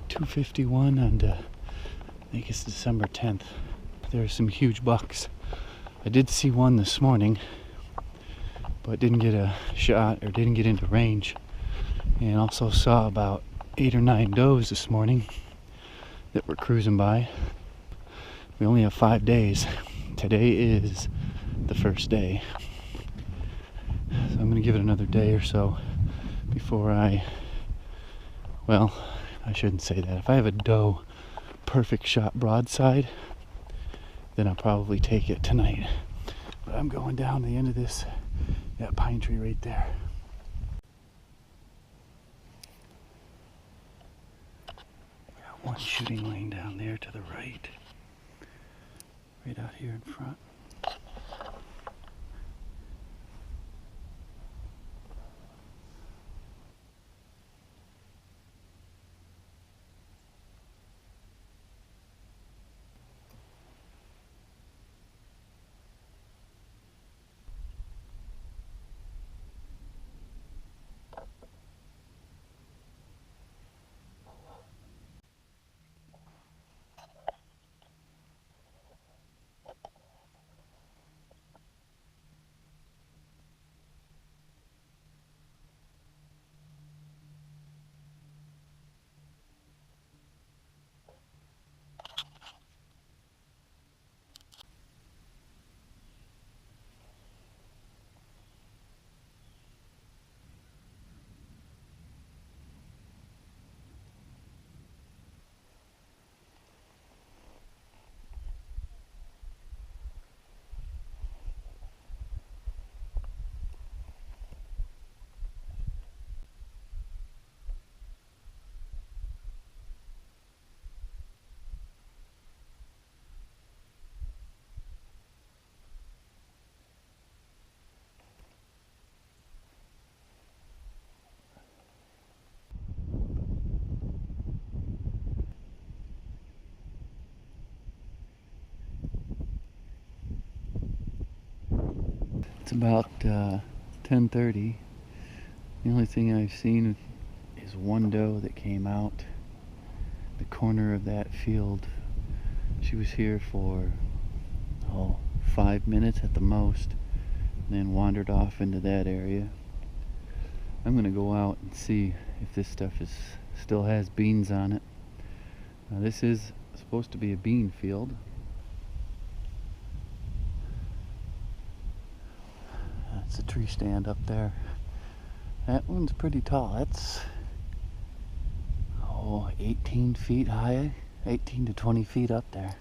2:51 on I think it's December 10th. There's some huge bucks. I did see one this morning, but didn't get a shot or didn't get into range. And also saw about 8 or 9 does this morning that were cruising by. We only have 5 days. Today is the first day. So I'm gonna give it another day or so before I shouldn't say that. If I have a doe perfect shot broadside, then I'll probably take it tonight. But I'm going down to the end of that pine tree right there. Got one shooting lane down there to the right. Right out here in front. It's about 10:30. The only thing I've seen is one doe that came out the corner of that field. She was here for 5 minutes at the most, and then wandered off into that area. I'm gonna go out and see if this stuff still has beans on it. This is supposed to be a bean field. That's a tree stand up there. That one's pretty tall. That's 18 feet high, 18 to 20 feet up there.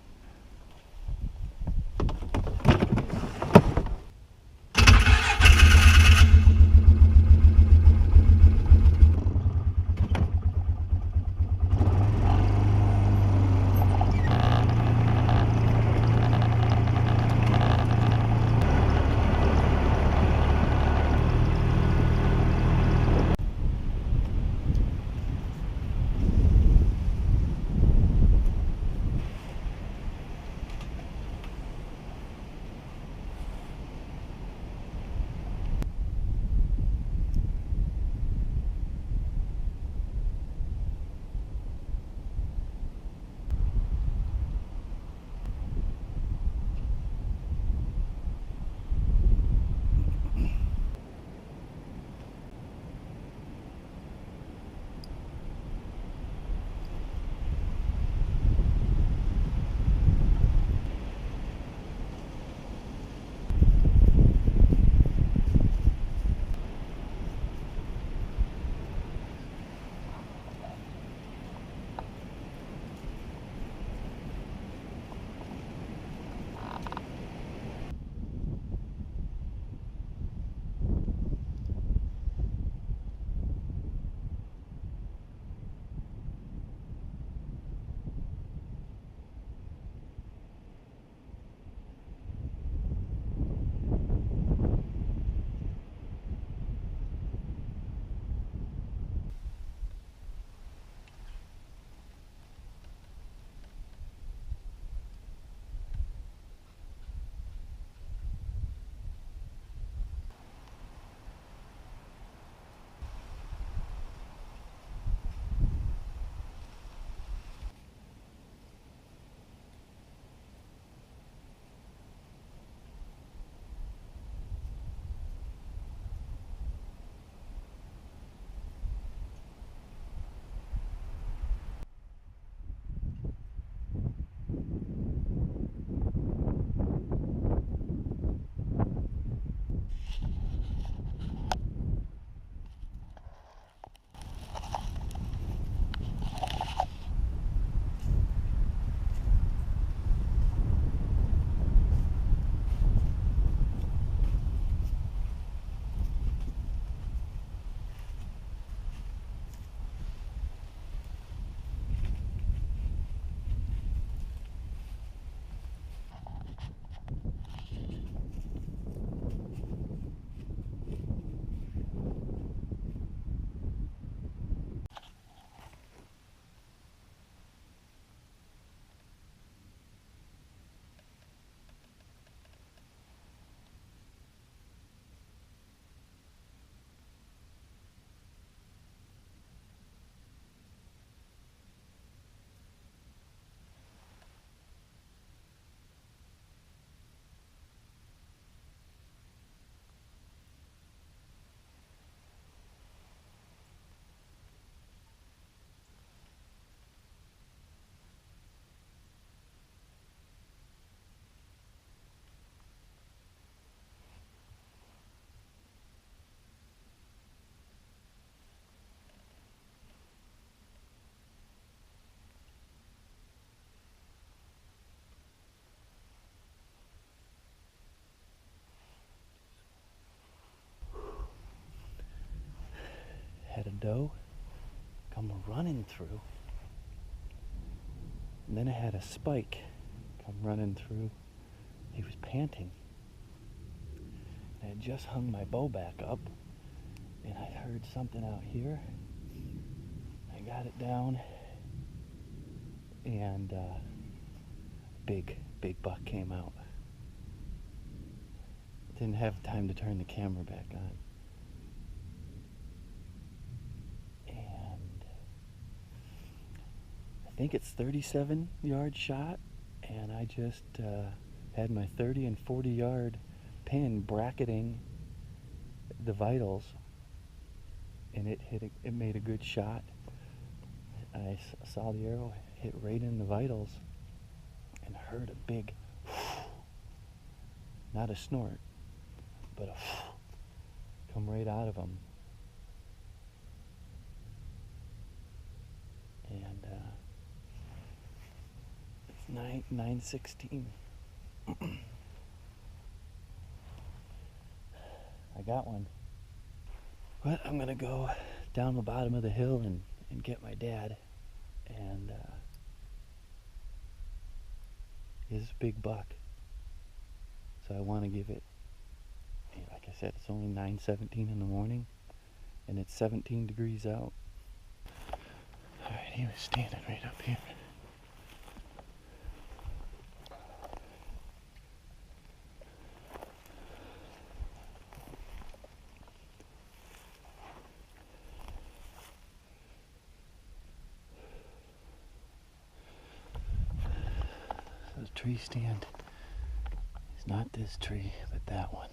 doe come running through. And then I had a spike come running through. He was panting. I had just hung my bow back up, and I heard something out here. I got it down, and big buck came out. Didn't have time to turn the camera back on. And I think it's 37-yard shot, and I just had my 30 and 40-yard pin bracketing the vitals, and it made a good shot. I saw the arrow hit right in the vitals and heard a big not a snort, but a come right out of him. And it's 9:16. I got one. But I'm gonna go down the bottom of the hill and get my dad. And it's a big buck. So I want to give it, like I said, it's only 9:17 in the morning, and it's 17 degrees out. Alright, he was standing right up here. So the tree stand is not this tree, but that one.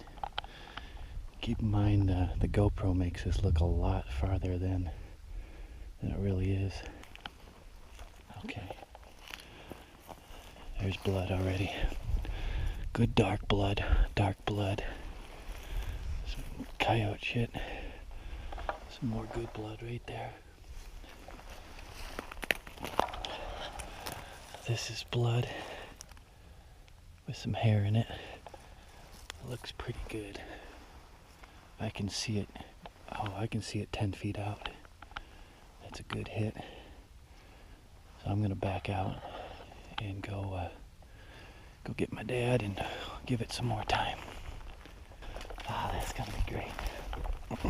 Keep in mind the GoPro makes this look a lot farther than it really is. Okay. There's blood already. Good dark blood. Dark blood. Some coyote shit. Some more good blood right there. This is blood with some hair in it. It looks pretty good. I can see it. Oh, I can see it 10 feet out. That's a good hit. So I'm gonna back out and go get my dad and give it some more time. Ah, that's gonna be great. It's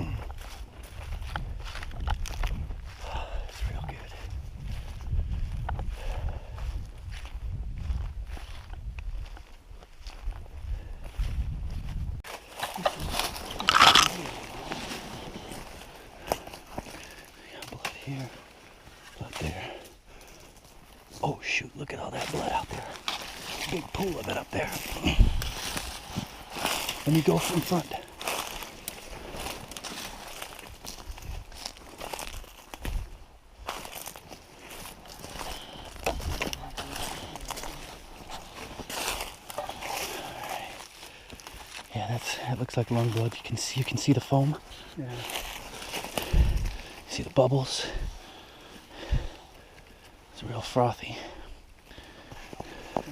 real good. Here, blood there. Oh shoot, look at all that blood out there. Big pool of it up there. Let me go from front. Yeah, that looks like lung blood. You can see the foam. Yeah. See the bubbles? It's real frothy. Look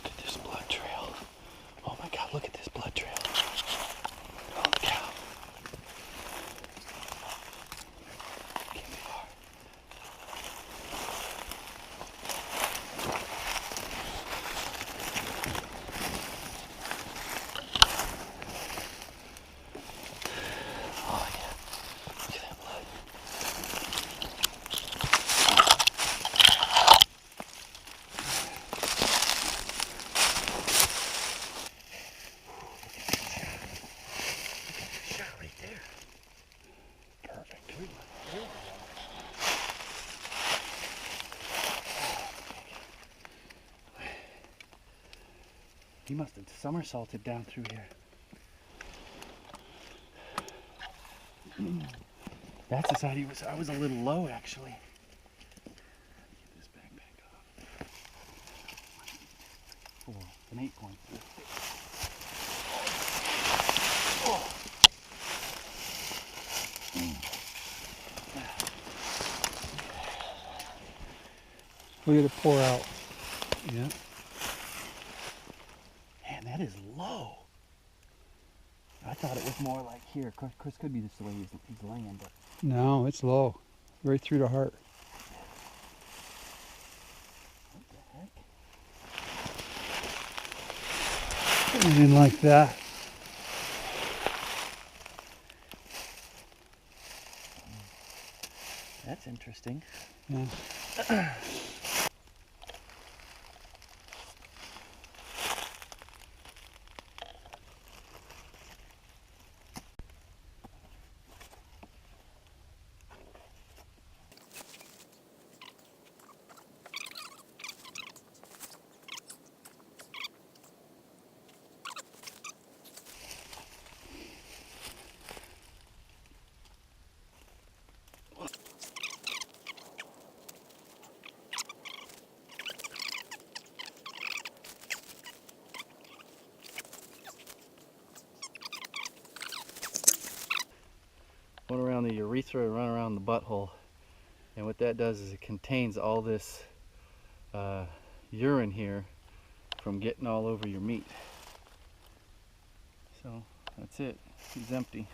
at this blood trail. Oh my God, look at this blood trail. Holy cow. Can't be far. He must have somersaulted down through here. That's the side he was. I was a little low, actually. Get this backpack off. Oh, an 8-point. Oh. Look at it pour out. Yeah. Man, that is low. I thought it was more like here. Chris could be just the way he's laying, but No, it's low. Right through the heart. what the heck? I didn't like that. That's interesting. Yeah. Went around the urethra, run around the butthole, and what that does is it contains all this urine here from getting all over your meat. So that's it. It's empty.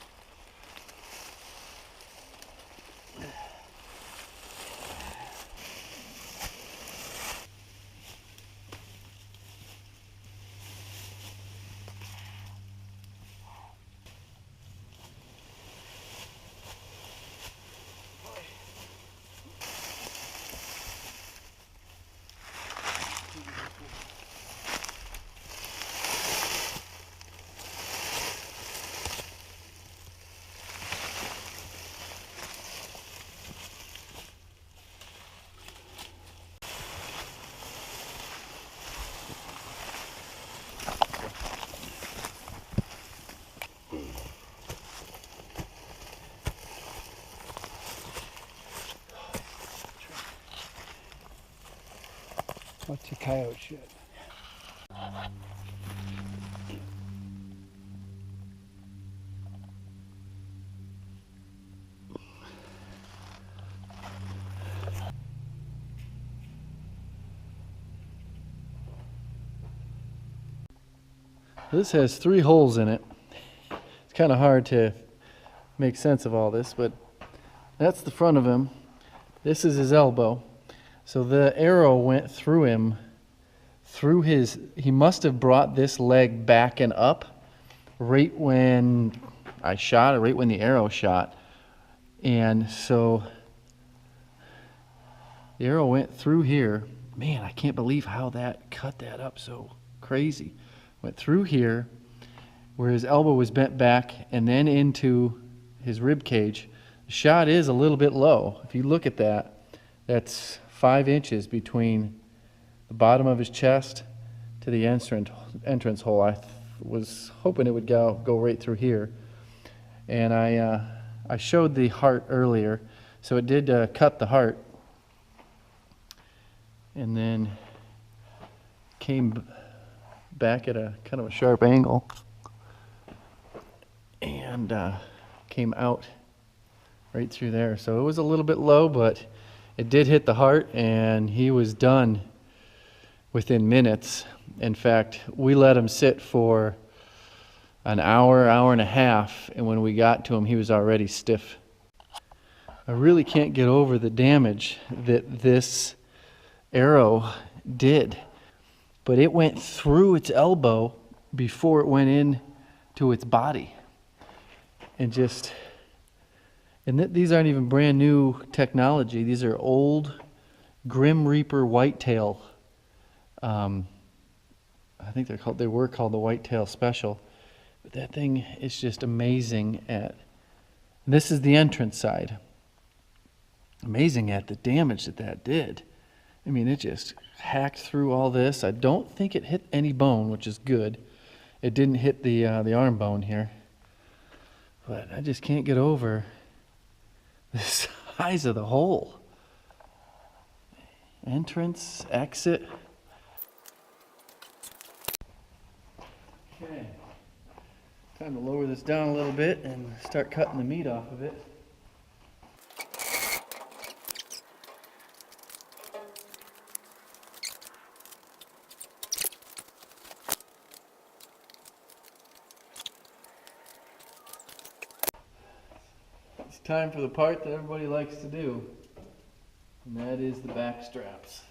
What's a coyote shit? This has 3 holes in it. It's kind of hard to make sense of all this, but that's the front of him. This is his elbow. So the arrow went through him, he must have brought this leg back and up right when I shot, or right when the arrow shot. And so the arrow went through here. Man, I can't believe how that cut that up so crazy. Went through here where his elbow was bent back and then into his rib cage. The shot is a little bit low. If you look at that, that's 5 inches between the bottom of his chest to the entrance hole. I was hoping it would go right through here. And I showed the heart earlier, so it did cut the heart. And then came back at a kind of a sharp angle and came out right through there. So it was a little bit low, but it did hit the heart, and he was done within minutes. In fact, we let him sit for an hour, hour and a half, and when we got to him, he was already stiff. I really can't get over the damage that this arrow did, but it went through its elbow before it went in to its body. And these aren't even brand new technology. These are old Grim Reaper whitetail. I think they were called the Whitetail Special. But that thing is just amazing this is the entrance side. Amazing at the damage that did. I mean, it just hacked through all this. I don't think it hit any bone, which is good. It didn't hit the arm bone here. But I just can't get over the size of the hole. Entrance, exit. Okay. Time to lower this down a little bit and start cutting the meat off of it. time for the part that everybody likes to do, and that is the back straps.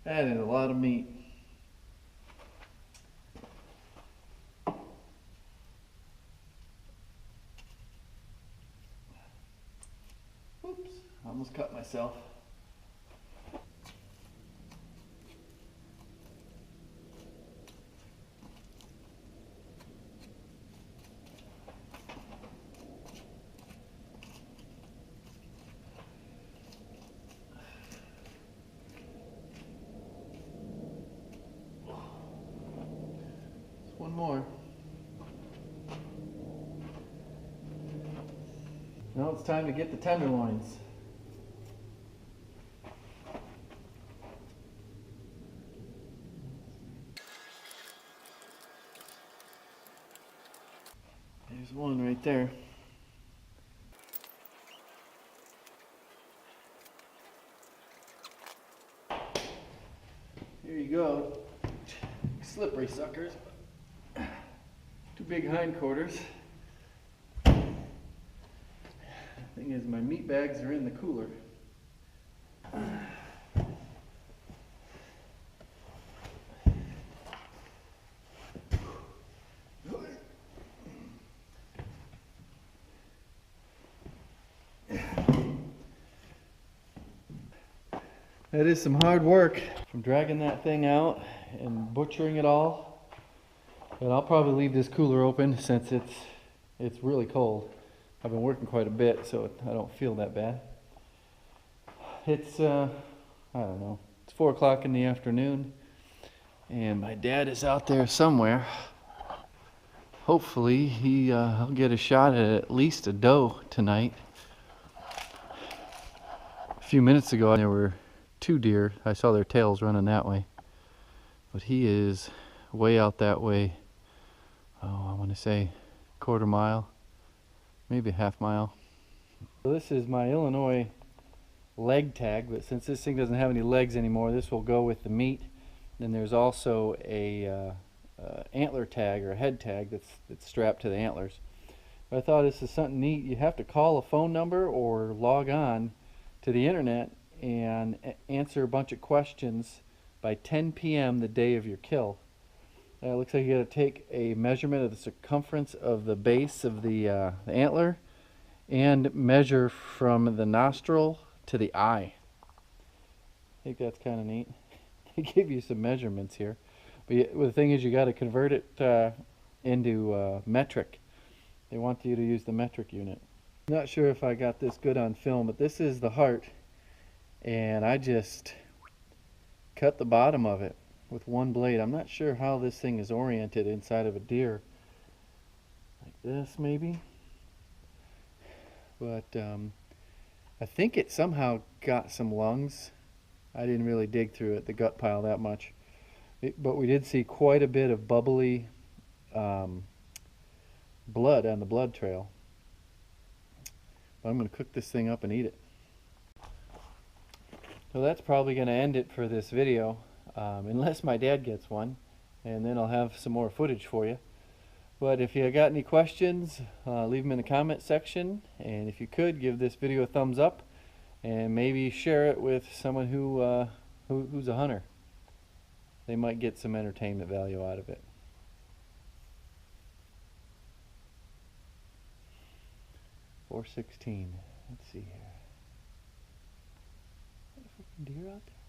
That is a lot of meat. Oops, I almost cut myself. One more. Now it's time to get the tenderloins. There's one right there. Here you go. Slippery suckers. Two big hindquarters. Thing is, my meat bags are in the cooler. That is some hard work from dragging that thing out and butchering it all. But I'll probably leave this cooler open since it's really cold. I've been working quite a bit, so I don't feel that bad. It's I don't know. It's 4 o'clock in the afternoon, and my dad is out there somewhere. Hopefully he'll get a shot at least a doe tonight. A few minutes ago there were 2 deer. I saw their tails running that way. But he is way out that way. Oh, I want to say 1/4 mile, maybe a 1/2 mile. So this is my Illinois leg tag, but since this thing doesn't have any legs anymore, this will go with the meat. Then there's also a antler tag or a head tag that's strapped to the antlers. But I thought this is something neat. You have to call a phone number or log on to the internet and answer a bunch of questions by 10 p.m. the day of your kill. It looks like you got to take a measurement of the circumference of the base of the antler and measure from the nostril to the eye. I think that's kind of neat. They give you some measurements here. But the thing is, you got to convert it into metric. They want you to use the metric unit. I'm not sure if I got this good on film, but this is the heart. And I just cut the bottom of it with one blade. I'm not sure how this thing is oriented inside of a deer. Like this maybe. But I think it somehow got some lungs. I didn't really dig through it, the gut pile, that much. But we did see quite a bit of bubbly blood on the blood trail. But I'm going to cook this thing up and eat it. So that's probably going to end it for this video, unless my dad gets one, and then I'll have some more footage for you. But if you got any questions, leave them in the comment section, and if you could, give this video a thumbs up, and maybe share it with someone who's a hunter. They might get some entertainment value out of it. .416. Let's see here. Is that a freaking deer out there?